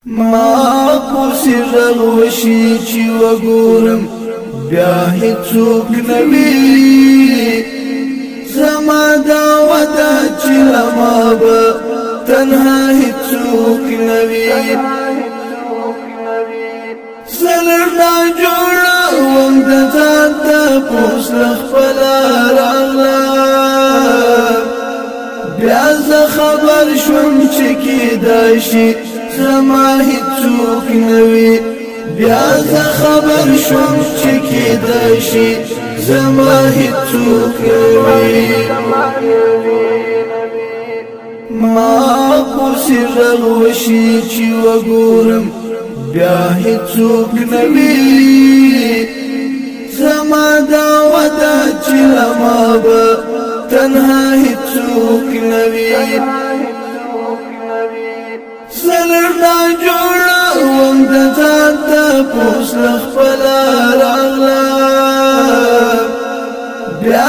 ما پوسی رغوشی چی وگورم بیا هیڅوک نوی زما دعوتا چی لما با تنها هیڅوک نوی سلرنا جوڑا وم دزان تا پوس لخفلا راغلا بیا خبر شوم چکی داشی زما هیڅوک نوی بیا خبر شوم چکی داشی زما هیڅوک نوی ما پوسی رغوشی چی وگورم بیا هیڅوک نوی زما دعوتا چی لما با تنها هیڅوک نوی سلرنا جوڑا وم دزان تا پوس لخفلا راغلا بیا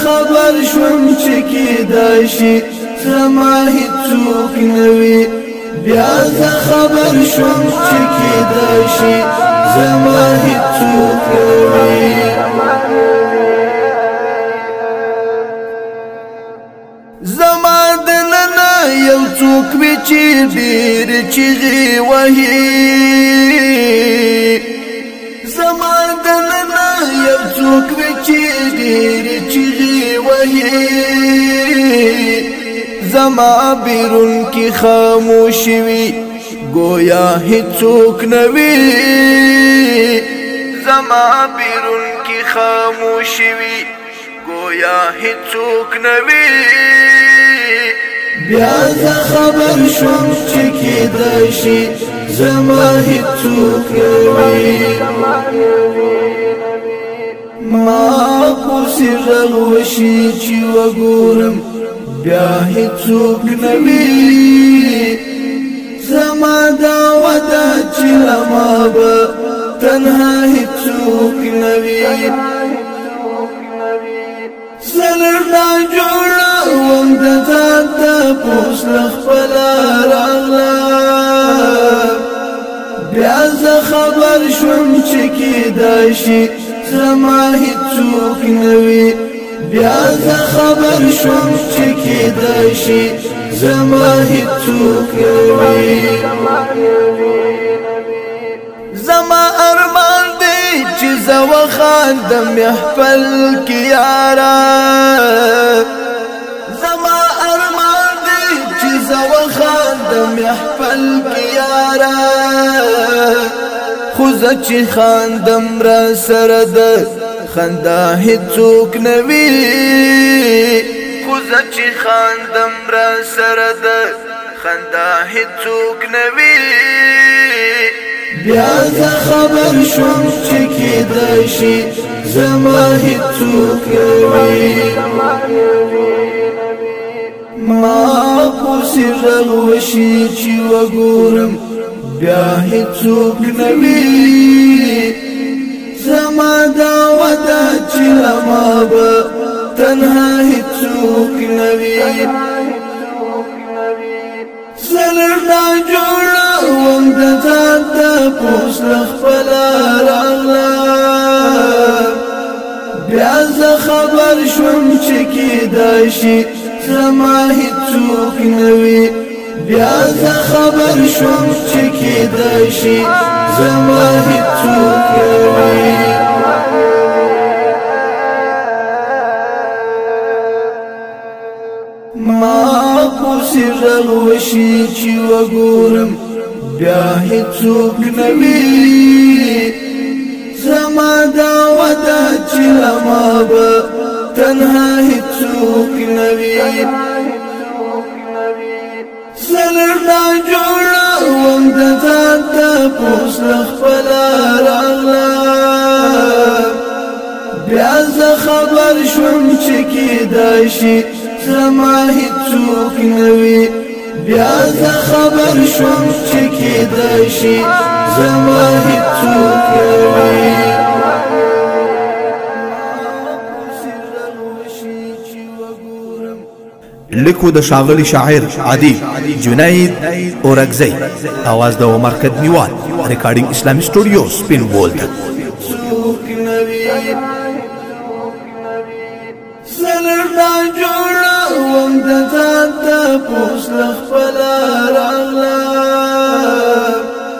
خبر شوم چکی داشی زما هیڅوک نوی بیا خبر شوم چکی داشی زما هیڅوک نوی زما دننا یو څوک وی چې ډیر چیغي وهي زما دننا یو څوک وی چې ډیر چیغي وهي زما بیرون کی خاموشی وی گویا هیڅوک نوی زما بیرون کی خاموشی وی گویا هیڅوک نوی بیا خبر شوم چکی داشی زما هیڅوک نوی ما پوسی رغوشی چی وگورم بیا هیڅوک نوی زما دعوتا چی لما با تنها هیڅوک نوی سلرنا جوڑا وم دزان تا پوس لخفلا راغلا بیا خبر شوم چکی داشی زما هیڅوک نوی بیا خبر شوم چکی داشی زما هیڅوک نوی زما ارمان دی چې زو خاندم محفل کی یارا زما ارمان دی چې زو خاندم محفل کی یارا خو زه چې خاندم را سره د خندا هیڅوک نوی خو زه چې خاندم را سره د خندا هیڅوک نوی بیا خبر شوم چکی داشی زما هیڅوک نوی ما پوسی رغوشی چی وگورم بیا هیڅوک نوی زما دعوتا چی لما با تنها هیڅوک نوی سلرنا جوڑا وم دزان تا پوس لخفلا راغلا بیا خبر شوم چکی داشی زما هیڅوک نوی بیا خبر شوم چکی داشی زما هیڅوک نوی ما پوسی رغوشی چی وگورم بیا هیڅوک نوی زما دعوتا چی لما با تنها هیڅوک نوی سلرنا جوڑا وم دزان تا پوس لخفلا راغلا بیا خبر شوم چکی داشی زما هیڅوک نوی بیا خبر شوم چکی داشی زما هیڅوک نوی لیکو د ښاغلي شاعر عادي جنید اورکزی، आवाज د عمر کدنیوال، ریکارډینګ اسلامي سټوډیو سپین بولدن. سلام جوړ وم د ځان ته پوس لخ